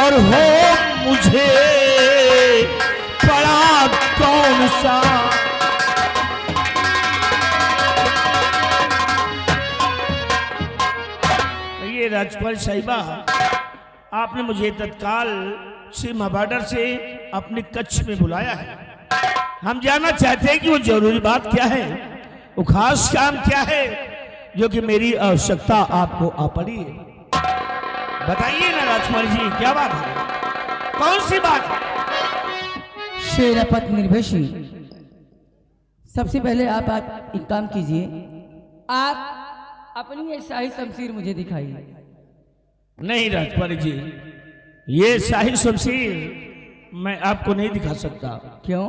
और हो मुझे पड़ा कौन सा। ये राजकुमारी साहिबा, आपने मुझे तत्काल सीमा बॉर्डर से अपने कच्छ में बुलाया है। हम जानना चाहते हैं कि वो जरूरी बात क्या है, वो खास काम क्या है जो कि मेरी आवश्यकता आपको आ पड़ी है। बताइए ना राजकुमारी जी, क्या बात है, कौन सी बात है? शेरापत निर्भय सिंह, सबसे पहले आप एक काम कीजिए, आप अपनी ये शाही शमशीर मुझे दिखाइए। नहीं राजकुमारी जी, ये शाही शमशीर मैं आपको नहीं दिखा सकता। क्यों?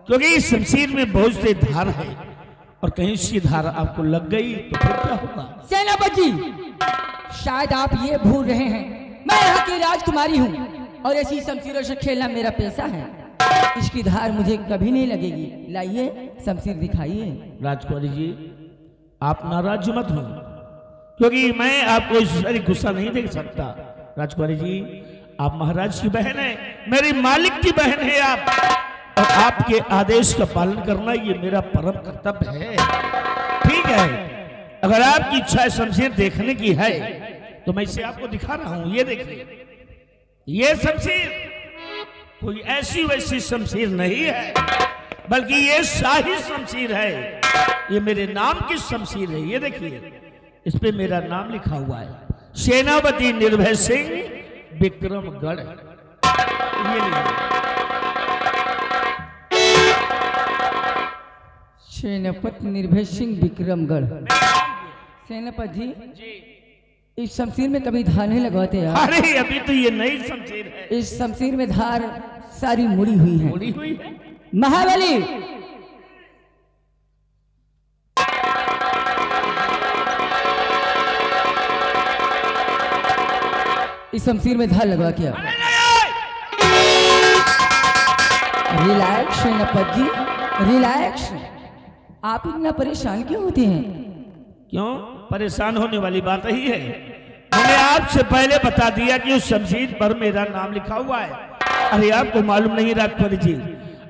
क्योंकि इस शमशीर में बहुत से धार है और कहीं सी धार आपको लग गई तो फिर क्या होगा? सेनापति जी, शायद आप ये भूल रहे हैं, मैं यहाँ की राजकुमारी हूँ और ऐसी शमशीरों से खेलना मेरा पेशा है। इसकी धार मुझे कभी नहीं लगेगी। लाइए शमशीर दिखाइए। राजकुमारी जी, आप नाराज मत हो, क्योंकि मैं आपको इस सारी गुस्सा नहीं देख सकता। राजकुमारी जी, आप महाराज की बहन है, मेरी मालिक की बहन है आप, और आपके आदेश का पालन करना ये मेरा परम कर्तव्य है। ठीक है, अगर आपकी इच्छा शमशीर देखने की है तो मैं इसे आपको दिखा रहा हूं। ये देखिए, ये शमशीर कोई ऐसी वैसी शमशीर नहीं है, बल्कि ये शाही शमशीर है। ये मेरे नाम की शमशीर है। ये देखिए, इस पे मेरा नाम लिखा हुआ है, सेनापति निर्भय सिंह विक्रमगढ़। ये लीजिए। सेनापति निर्भय सिंह विक्रमगढ़। सेनापति जी, इस शमशीर में कभी धार नहीं लगवाते यार? अरे अभी तो ये नई शमशीर है। इस शमशीर में धार सारी मुड़ी हुई है। मुड़ी हुई है? महाबली, इस शमशीर में धार लगवा के आओ। रिलैक्स सेनापति जी, रिलैक्स। आप इतना परेशान क्यों होते हैं? क्यों परेशान होने वाली बात ही है। मैंने आपसे पहले बता दिया कि उस शमशीर पर मेरा नाम लिखा हुआ है। अरे आपको मालूम नहीं राजकुमारी जी,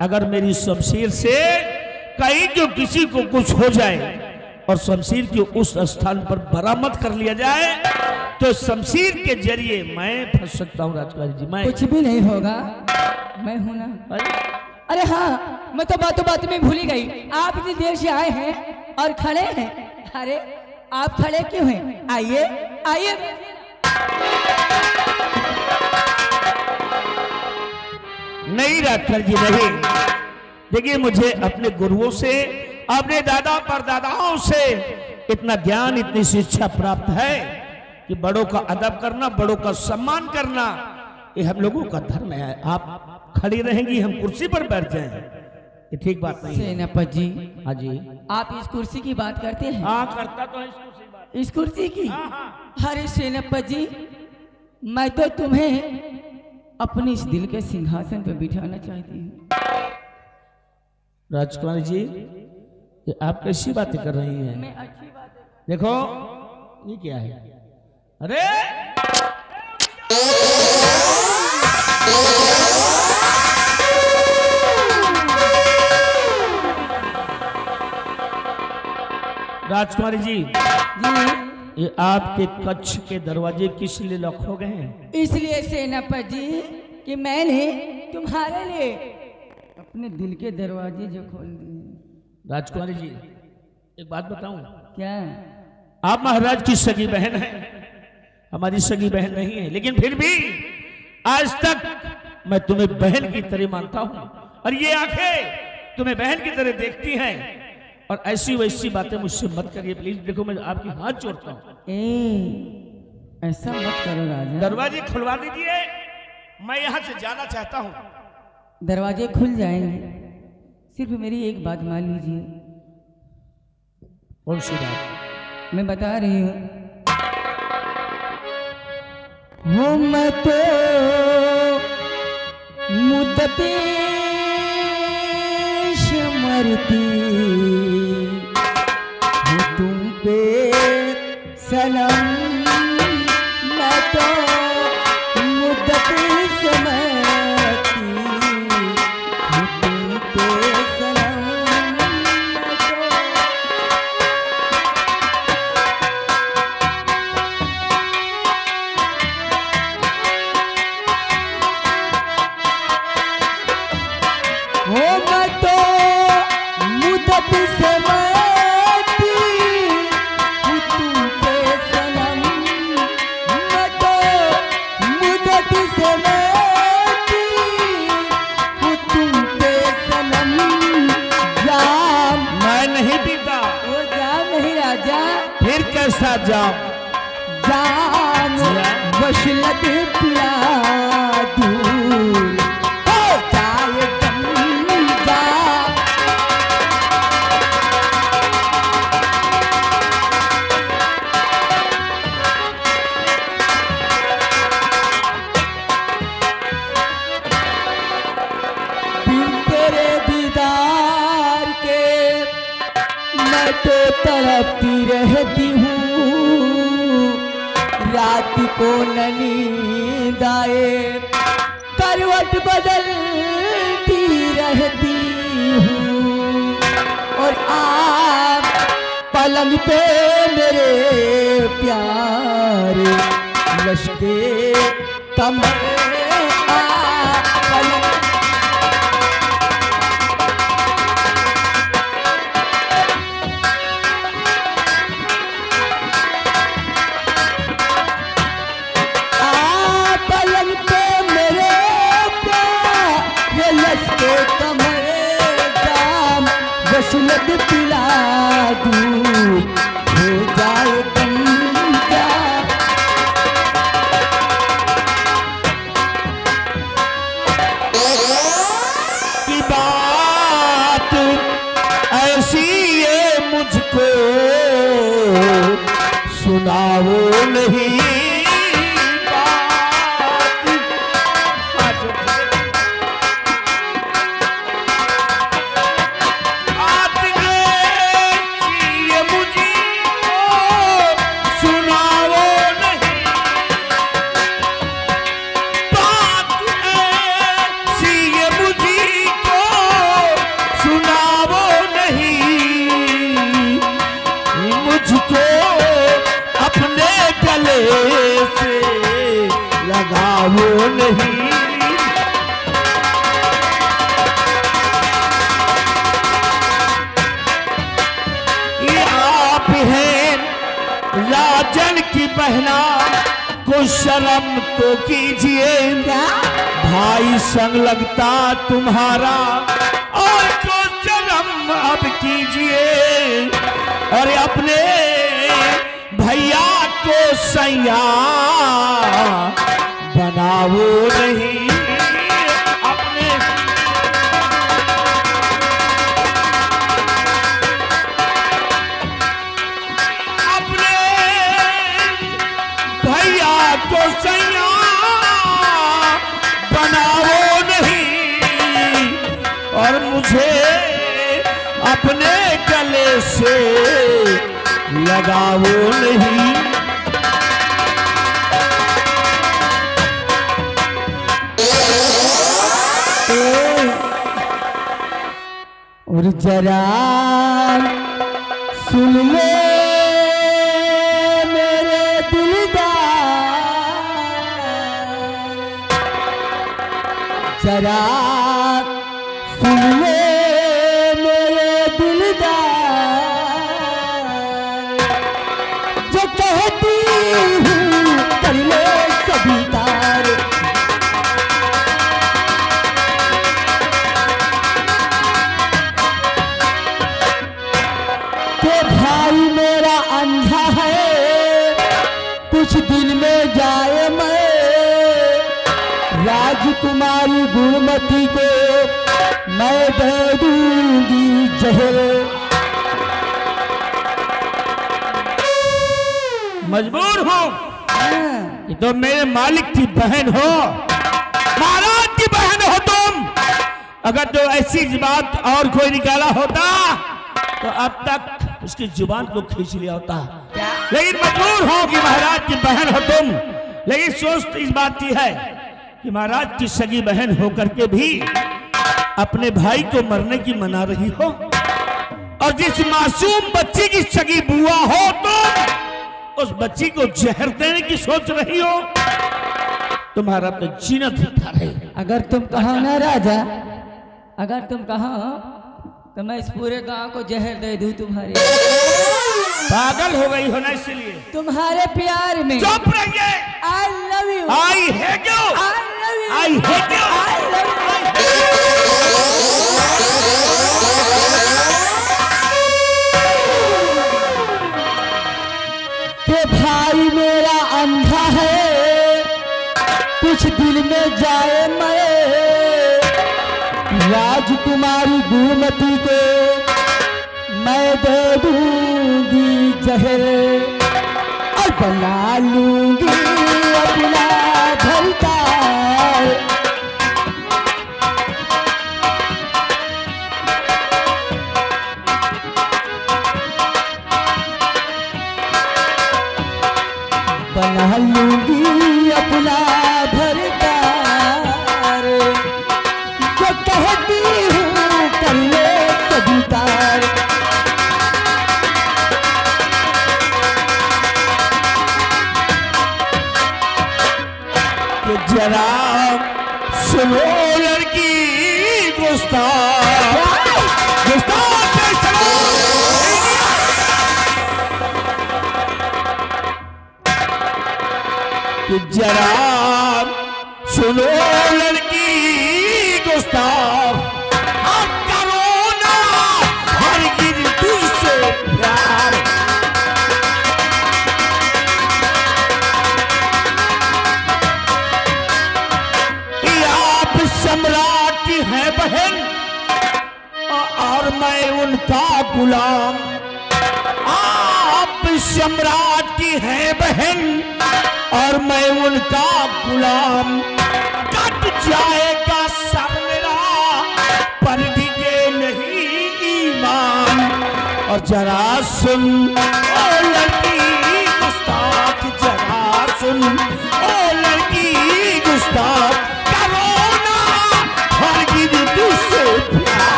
अगर मेरी शमशीर से कहीं जो किसी को कुछ हो जाए और शमशीर के उस स्थान पर बरामद कर लिया जाए तो शमशीर के जरिए मैं फंस सकता हूँ। राजकुमारी जी, मैं कुछ भी नहीं होगा, मैं हूं ना। अरे हाँ, मैं तो बातों बातों में भूल ही गई। आप इतनी देर से आए हैं और खड़े हैं। अरे आप खड़े क्यों हैं? आइए आइए। नहीं राजकुमारी जी, नहीं। देखिए, मुझे अपने गुरुओं से, अपने दादा परदादाओं से इतना ज्ञान, इतनी शिक्षा प्राप्त है कि बड़ों का अदब करना, बड़ों का सम्मान करना, ये हम लोगों का धर्म है। आप खड़ी रहेंगी, हम कुर्सी पर बैठ जाएं, ये ठीक बात नहीं है। सेनापति जी, हाँ जी, आप इस कुर्सी की बात करते हैं? हाँ करता तो है इस कुर्सी बात। इस कुर्सी की? हाँ, हाँ। अरे सेनापति जी, मैं तो तुम्हें अपने इस दिल के सिंहासन पर बिठाना चाहती हूँ। राजकुमारी जी, ये आप कैसी बातें कर रही हैं? मैं अच्छी बात है। देखो, ये क्या है? अरे राजकुमारी जी, ये आपके कच्छ के दरवाजे किस लिए लॉक हो गए हैं? इसलिए सेनापति जी कि मैंने तुम्हारे लिए अपने दिल के दरवाजे जो खोल दिए। राजकुमारी जी, एक बात बताऊं? क्या? आप महाराज की सगी बहन है, हमारी सगी बहन नहीं है, लेकिन फिर भी आज तक मैं तुम्हें बहन की तरह मानता हूं और ये आंखें तुम्हें बहन की तरह देखती हैं। और ऐसी वैसी बातें मुझसे मत करिए प्लीज। देखो, मैं आपकी हाथ जोड़ता हूं। ऐसा मत करो राजा। दरवाजे खुलवा दीजिए, मैं यहां से जाना चाहता हूं। दरवाजे खुल जाएंगे, सिर्फ मेरी एक बात मान लीजिए। कौन सी बात? मैं बता रही हूँ। मैं तो मुद्दते मरती हूँ तुम पे सनम, मैं तो मुद्दते तेरा जाम जाम वशलत पिया दूर हो जाए गंगा। बिन तेरे दीदार के मैं तो तड़पती रहती हूँ, रात को न नींद आए करवट बदलती रहती हूँ। और आप पलंग पे मेरे प्यार लश्के कमर पलंग वसलत पिला दूर हो जाए गंगा। की बात ऐसी ये मुझको सुनाओ नहीं लगाओ नहीं। कि आप हैं राजन की बहना, को शर्म तो कीजिए, भाई संग लगता तुम्हारा और को शर्म अब कीजिए। और अपने भैया को सैया बनाओ नहीं। अपने अपने भैया को सैया बनाओ नहीं। और मुझे अपने गले से लगाओ नहीं। और जरा सुन ले मेरे दिलदार, जरा सुन ले मेरे दिलदार, जो कहती हूँ कर ले कभी तार। भाई मेरा अंधा है, कुछ दिन में जाए मैं, राजकुमारी गुणमती को मैं दे दूंगी जहर। मजबूर हूँ। ये तो मेरे मालिक की बहन हो, महाराज की बहन हो तुम। अगर तो ऐसी बात और कोई निकाला होता तो अब तक उसकी जुबान को खींच लिया होता। लेकिन मजबूर हो कि महाराज की बहन हो तुम। लेकिन सोच इस बात की है कि महाराज की सगी बहन होकर के भी अपने भाई को मरने की मना रही हो, और जिस मासूम बच्ची की सगी बुआ हो तुम, उस बच्ची को जहर देने की सोच रही हो। तुम्हारा तो जीना दिखा रहे। अगर तुम कहो ना राजा, अगर तुम कहो तो मैं इस पूरे गांव को जहर दे दूं तुम्हारे। पागल हो गई हो ना, इसलिए तुम्हारे प्यार में। चुप रहिए। I love you. I hate you. I love you. I hate you. I love you. भाई मेरा अंधा है, कुछ दिल में जाए मैं, राजकुमारी गुरुमती को मैं दे दूंगी जहर और बना लूंगी अपना भरतार। बना लूंगी अपना भरतार, जो कहती हूँ कर ले कबूतर। कि जरा सुनो लड़की गुस्ताख, गुस्ताख पे चलो। कि जरा सुनो लड़की गुस्ताख, अब करो ना हरगिज तुझसे प्यार। सम्राट की है बहन और मैं उनका गुलाम। आप सम्राट की है बहन और मैं उनका गुलाम। कट जाएगा सर मेरा पर टिके नहीं ईमान। और जरा सुन ओ लड़की गुस्ताख, जरा सुन ओ लड़की गुस्ताख,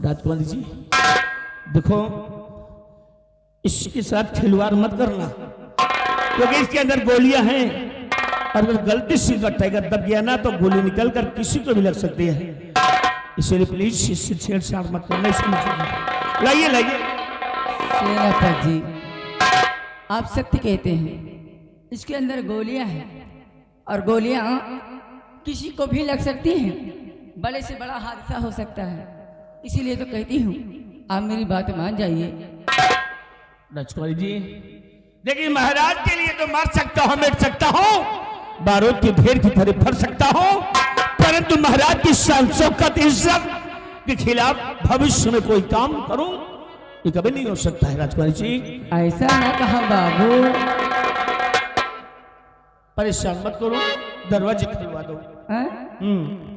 राजकुमारी जी देखो, इसके साथ खिलवाड़ मत करना, क्योंकि इसके अंदर गोलियां हैं और अगर गलती से टाइगर दब गया ना तो गोली निकल कर किसी को भी लग सकती है। इसलिए प्लीज इससे छेड़छाड़ मत करना। इसको लाइए लाइए। सेनापति जी आप सत्य कहते हैं, इसके अंदर गोलियां हैं और गोलियां किसी को भी लग सकती हैं, बड़े से बड़ा हादसा हो सकता है। इसीलिए तो कहती हूँ आप मेरी बात मान जाइए। राजकुमारी जी देखिए, महाराज के लिए तो मार सकता हूँ, मिट सकता हूँ, बारूद की ढेर की तरह फर सकता हूँ, परंतु महाराज की शान शौकत इज्जत के खिलाफ भविष्य में कोई काम करूं ये कभी नहीं हो सकता है। राजकुमारी जी ऐसा ना कहा बाबू। परेशान मत करो, दरवाजे खुलवा दो।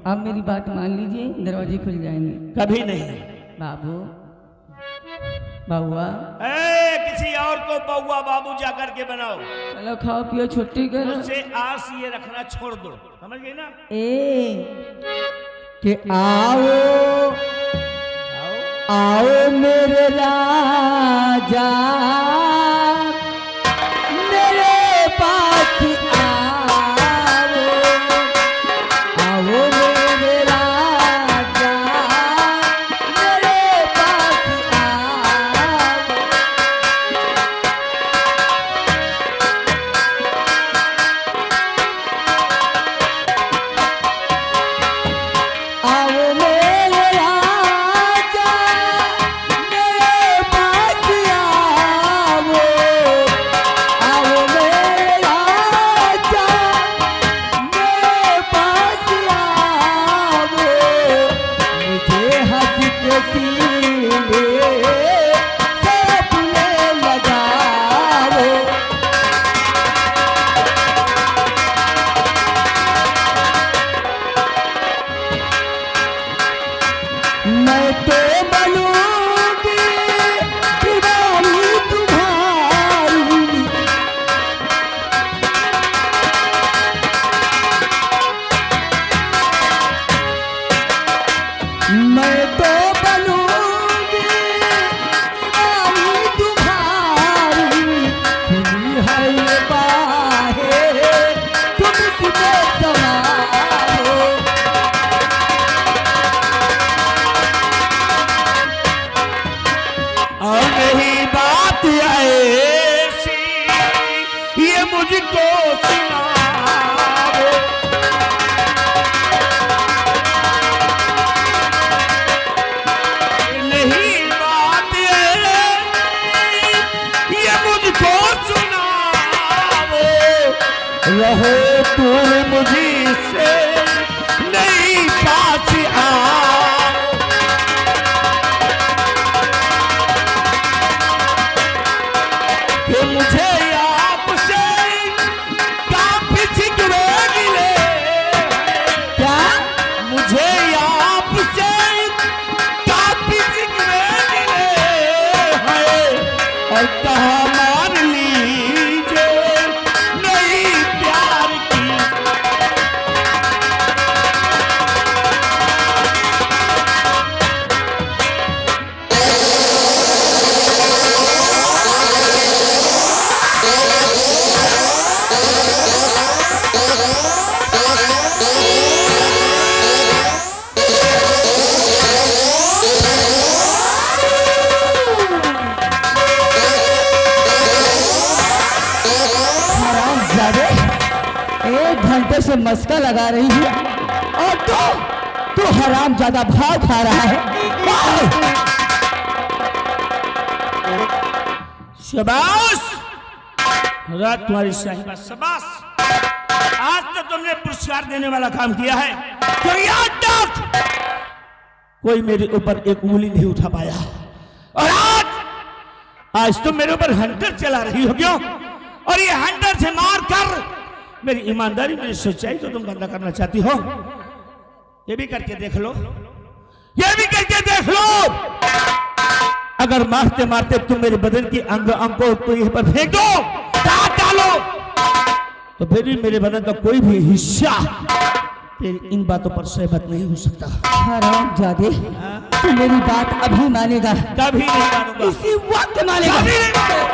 आप मेरी बात मान लीजिए, दरवाजे खुल जाएंगे। कभी नहीं बाबू। बाबुआ किसी और को बउआ बाबू जाकर के बनाओ। चलो खाओ पियो छुट्टी करो। उससे आस ये रखना छोड़ दो, समझ गए ना। कि आओ आओ मेरे राजा मेरे पास आओ, आओ मेरे राजा मेरे पास आओ, आओ मेरे राजा मेरे पास आओ, रहो दूर मुझसे नहीं पास आओ। कि मुझे आपसे काफी शिकवे मिले। क्या? मुझे आपसे काफी शिकवे मिले हैं और कहा मान लीजिए नहीं प्यार की। हरामजादे, 1 घंटे से मस्का लगा रही है और तू हरामजादा भाव खा रहा है। शाबाश रात तुम्हारी साहिबा, शाबाश। आज तो तुमने पुरस्कार देने वाला काम किया है। तो याद रख, कोई मेरे ऊपर एक उंगली नहीं उठा पाया और आज तुम मेरे ऊपर हंटर चला रही हो। क्यों? और ये हंटर से मार कर मेरी ईमानदारी, मेरी सच्चाई को तुम गंदा करना चाहती हो। ये भी करके देख लो, ये भी करके देख लो। अगर मारते मारते तुम मेरे बदन की अंग को तो यहीं पर फेंक दो, काट डालो, तो फिर भी मेरे बदन का कोई भी हिस्सा तेरी इन बातों पर सहमत नहीं हो सकता। हरामजादे, तू मेरी बात अभी मानेगा? कभी नहीं मानूंगा। इसी वक्त मानेगा? कभी नहीं मानूंगा।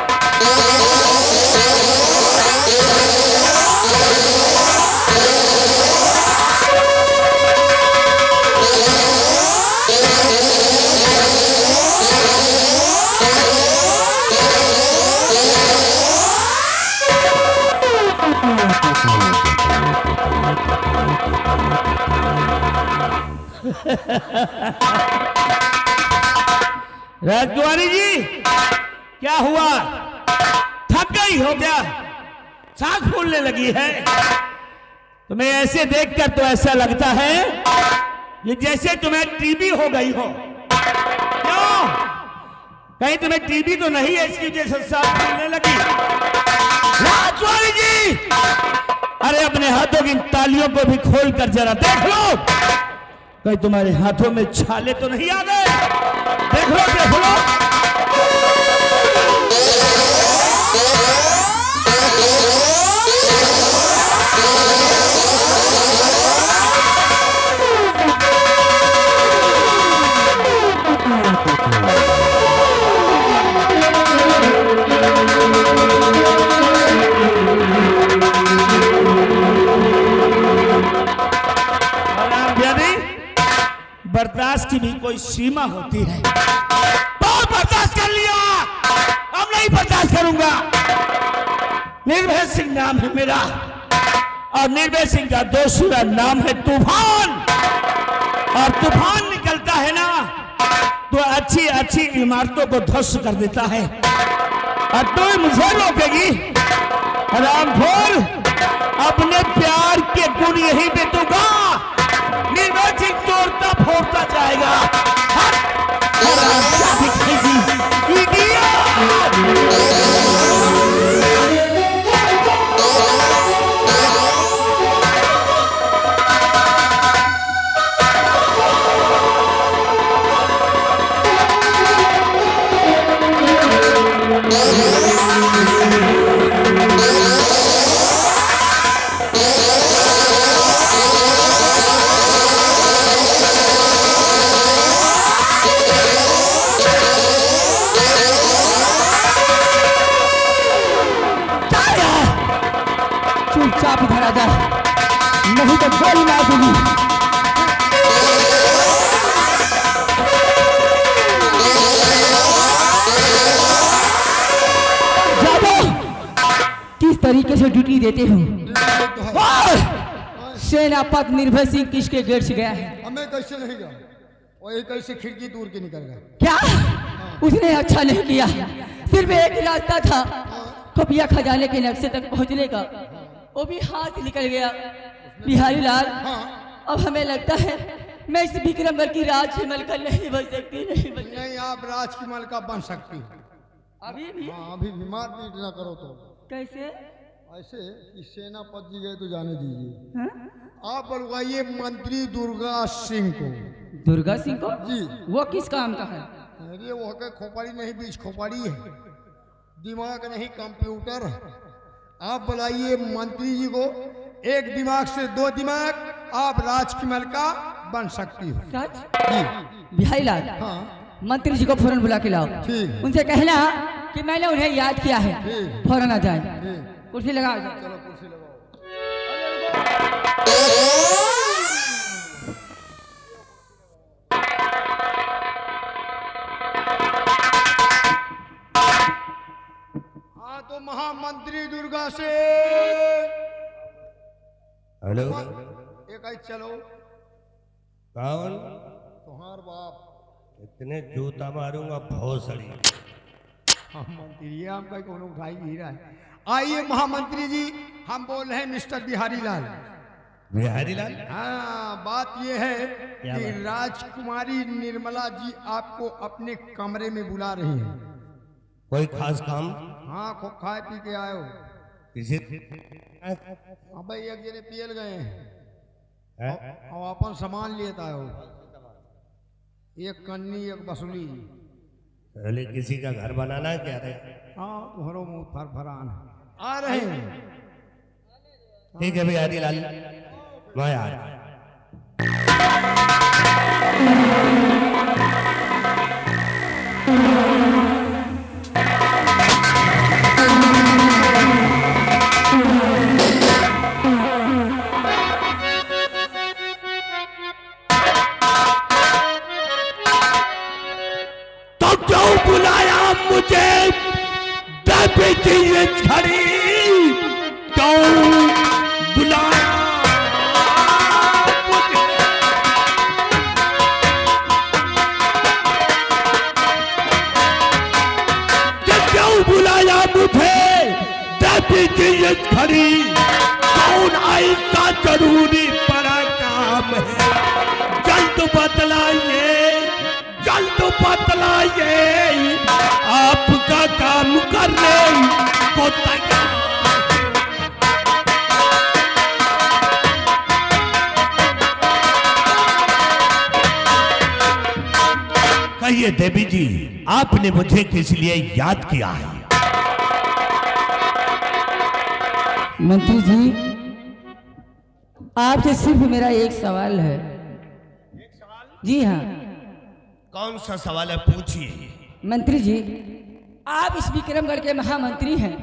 राजकुमारी जी, क्या हुआ? थक गई हो क्या? सांस फूलने लगी है? तुम्हें ऐसे देखकर तो ऐसा लगता है ये जैसे तुम्हें टीबी हो गई हो। क्यों? कहीं तुम्हें टीबी तो नहीं है इसकी वजह से सांस फूलने लगी? राजकुमारी जी, अरे अपने हाथों की तालियों को भी खोल कर जरा देख लो, कहीं तुम्हारे हाथों में छाले तो नहीं आ गए? देख लो, देख लो। बर्दाश्त की भी कोई सीमा होती है। बहुत बर्दाश्त कर लिया, अब नहीं बर्दाश्त करूंगा। निर्भय सिंह नाम है मेरा और निर्भय सिंह का दूसरा नाम है तूफान। और तूफान निकलता है ना तो अच्छी अच्छी इमारतों को ध्वस्त कर देता है। और तू मुझे रोकेगी? रामखोर, अपने प्यार के गुण यहीं पे तो गा, निर्भय सिंह तोड़ता फोड़ता जाएगा। चुपचाप इधर आ जा, नहीं तो गोली मार दूंगी। किस तरीके से ड्यूटी देते हो? सेनापति निर्भय सिंह किसके गेट से गया है? हमें कैसे नहीं गया, वही कैसे खिड़की दूर के निकल गया। क्या? उसने अच्छा नहीं किया, सिर्फ एक ही रास्ता था, खुफिया खजाने के नक्शे तक पहुंचने का। वो भी हाथ से निकल गया। बिहारी लाल, हाँ अब हमें लगता है मैं इस विक्रमगढ़ की राजकमल का नहीं बन सकती, नहीं बन सकती। नहीं, आप राजकमल का बन सकती हो। अभी भी? हाँ, अभी बीमार पीट ना करो तो। कैसे? ऐसे कि सेनापति जी गए तो जाने दीजिए। हाँ? आप बुलवाइए मंत्री दुर्गा सिंह को। दुर्गा सिंह को? जी। वो किस काम का है? अरे वो के खोपड़ी नहीं, बीच खोपड़ी है, दिमाग नहीं कंप्यूटर। आप बुलाइए मंत्री जी को, एक दिमाग से दो दिमाग, आप राजकमल का बन सकती हो। सच? जी। बिहारी लाल, हाँ मंत्री जी को फौरन बुला के लाओ। ठीक। उनसे कहना कि मैंने उन्हें याद किया है, ठीक। फौरन आ जाए। ठीक। कुर्सी लगाओ। चलो कुर्सी लगाओ। हाँ तो महामंत्री दुर्गा से हेलो, एक आई चलो। कौन? तुम्हार बाप। इतने जूता मारूंगा भोसड़ी। हाँ मंत्री, ये हम कहीं कौन उठाई ही रहा है। आइए महामंत्री जी, हम बोल रहे हैं मिस्टर बिहारी लाल। बिहारी लाल? हाँ, बात ये है क्या कि बात? राजकुमारी निर्मला जी आपको अपने कमरे में बुला रही हैं। कोई खास काम? हाँ, खूब खाए पी के आए हो। किसी अब भाई एक जने पियल गए हैं है? और अपन सामान लेता हो, एक कन्नी एक बसुली। पहले किसी का घर बनाना है क्या रे? हाँ, तुम्हारो मुंह फरफरान है। आ रहे हैं। ठीक है बिहारी लाल, मैं आ रहा। तो क्यों बुलाया मुझे डेप्यूटी खड़ी, क्यों बुलाया मुझे? क्यों बुलाया मुझे डेप्यूटी खड़ी, कौन ऐसा जरूरी पड़ा काम है? जल्द बतलाइए, जल्द बतलाइए, आपका काम करने को तैयार। कहिए देवी जी, आपने मुझे किस लिए याद किया है? मंत्री जी, आपसे सिर्फ मेरा एक सवाल है। जी हाँ कौन सा सवाल है, पूछिए। मंत्री जी, आप इस विक्रमगढ़ के महामंत्री हैं,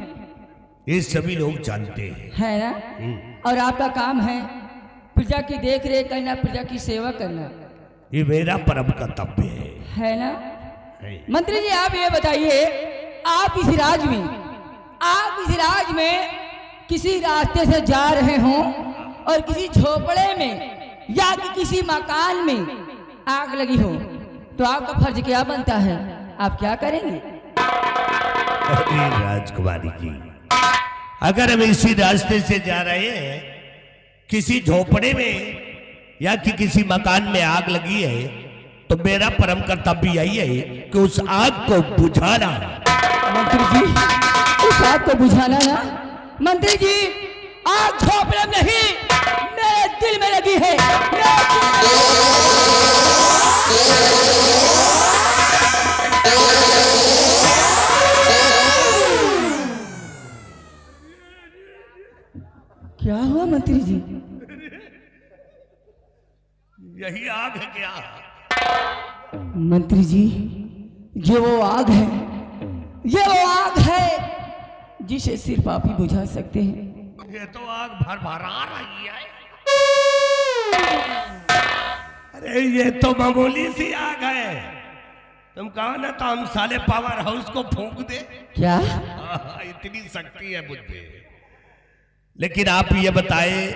ये सभी लोग जानते हैं। है ना? और आपका काम है प्रजा की देख रेख करना, प्रजा की सेवा करना, ये मेरा परम कर्तव्य है ना? है। मंत्री जी, आप ये बताइए, आप इस राज में किसी रास्ते से जा रहे हों और किसी झोपड़े में या कि किसी मकान में आग लगी हो, तो आपका फर्ज क्या बनता है? आप क्या करेंगे? अरे राजकुमारी जी, अगर हम इसी रास्ते से जा रहे हैं, किसी झोपड़े में या कि किसी मकान में आग लगी है, तो मेरा परम कर्तव्य यही है कि उस आग को बुझाना। मंत्री जी, उस आग को बुझाना ना? मंत्री जी, आग झोपड़े में नहीं, मेरे दिल में लगी है, मेरे दिल में। क्या हुआ मंत्री जी? यही आग है क्या? मंत्री जी, ये वो आग है, ये वो आग है जिसे सिर्फ आप ही बुझा सकते हैं। ये तो आग भर भरा रही है। अरे ये तो मामूली सी आग है। तुम कहो ना तो हम साले पावर हाउस को फूंक दे। क्या? इतनी शक्ति है मुझ पे। लेकिन आप ये बताए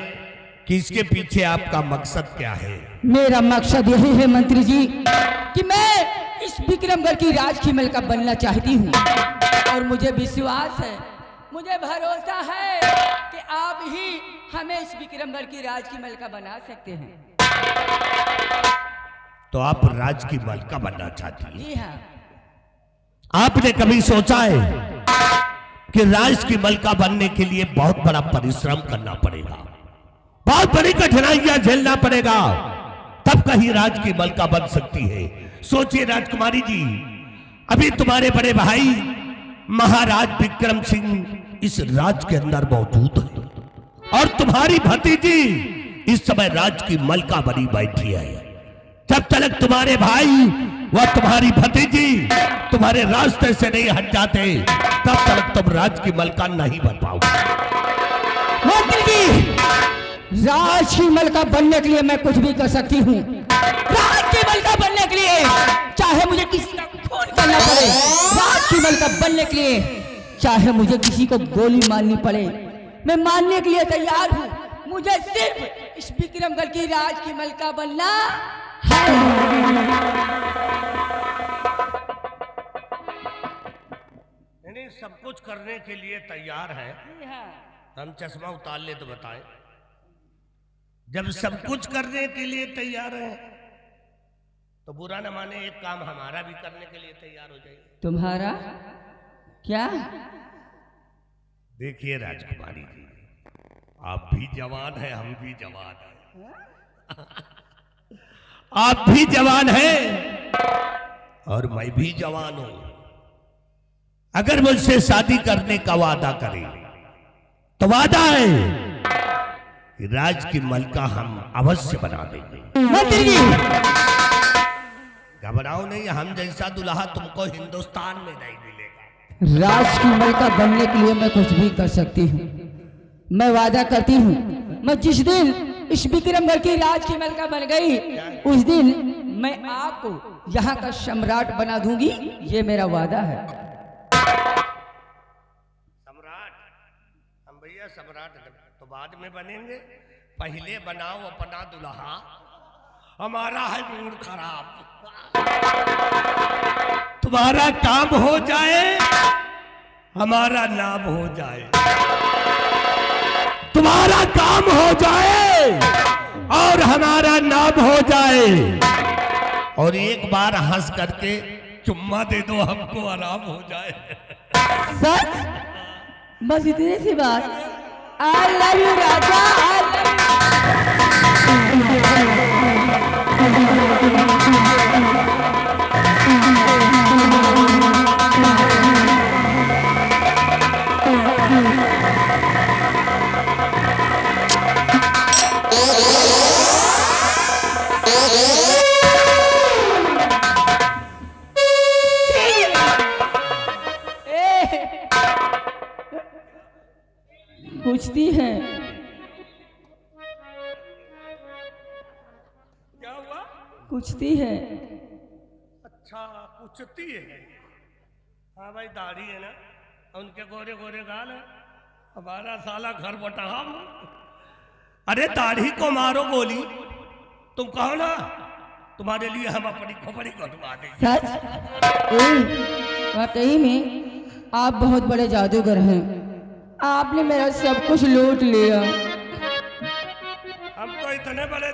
कि इसके पीछे आपका मकसद क्या है? मेरा मकसद यही है मंत्री जी कि मैं इस विक्रमगढ़ की राजकमल का बनना चाहती हूँ, और मुझे विश्वास है मुझे भरोसा है कि आप ही हमें इस विक्रमगढ़ की राज की मलका बना सकते हैं। तो आप राज की मलका बनना चाहती हैं? जी हाँ। आपने कभी सोचा है कि राज की मलका बनने के लिए बहुत बड़ा परिश्रम करना पड़ेगा, बहुत बड़ी कठिनाइयां झेलना पड़ेगा, तब कहीं राज की मलका बन सकती है? सोचिए राजकुमारी जी, अभी तुम्हारे बड़े भाई महाराज विक्रम सिंह इस राज के अंदर मौजूद है और तुम्हारी भतीजी इस समय राज की मलका बनी बैठी है। जब तक तुम्हारे भाई व तुम्हारी भतीजी तुम्हारे रास्ते से नहीं हट जाते, तब तक तुम राज की मलका नहीं बन पाओगे। मंत्री जी, राज की मलका बनने के लिए मैं कुछ भी कर सकती हूँ। राज की मलका बनने के लिए चाहे मुझे किसी का खून करना पड़े, राज की मलका बनने के लिए चाहे मुझे किसी को गोली मारनी पड़े, मैं मानने के लिए तैयार हूँ। मुझे सिर्फ इस विक्रमगढ़ की राज की मलका बनना है। नहीं, सब कुछ करने के लिए तैयार है। हम चश्मा उतार ले तो बताएं। जब सब कुछ करने के लिए तैयार है तो बुरा न माने, एक काम हमारा भी करने के लिए तैयार हो जाइए। तुम्हारा क्या? देखिए राजकुमारी जी, आप भी जवान हैं, हम भी जवान हैं। आप भी जवान हैं और मैं भी जवान हूं। अगर मुझसे शादी करने का वादा करें तो वादा है कि राज की मलका हम अवश्य बना देंगे। मंत्री जी, घबराओ नहीं, हम जैसा दुल्हा तुमको हिंदुस्तान में नहीं मिलेगा। राज की मलका बनने के लिए मैं कुछ भी कर सकती हूँ। मैं वादा करती हूँ, मैं जिस दिन इस विक्रमगढ़ की राज की मलका बन गई, उस दिन मैं आपको यहाँ का सम्राट बना दूंगी। ये मेरा वादा है। सम्राट? हम भैया सम्राट तो बाद में बनेंगे, पहले बनाओ अपना दुल्हा। हमारा है मूड खराब। तुम्हारा काम हो जाए, हमारा नाम हो जाए। तुम्हारा काम हो जाए और हमारा नाम हो जाए। और एक बार हंस करके चुम्मा दे दो, हमको आराम हो जाए। सच? बस इतनी सी बात? आई लव यू राजा, आई पूछती है। क्या हुआ? पूछती है। अच्छा, पूछती है। हाँ भाई, दाढ़ी है ना, उनके गोरे गोरे गाल है, हमारा साला घर बटहा। अरे दाढ़ी को मारो गोली, तुम कहो ना, तुम्हारे लिए हम अपनी खोपड़ी कटवा देंगे। सच? वाकई में आप बहुत बड़े जादूगर हैं। आपने मेरा सब कुछ लूट लिया। हम तो इतने बड़े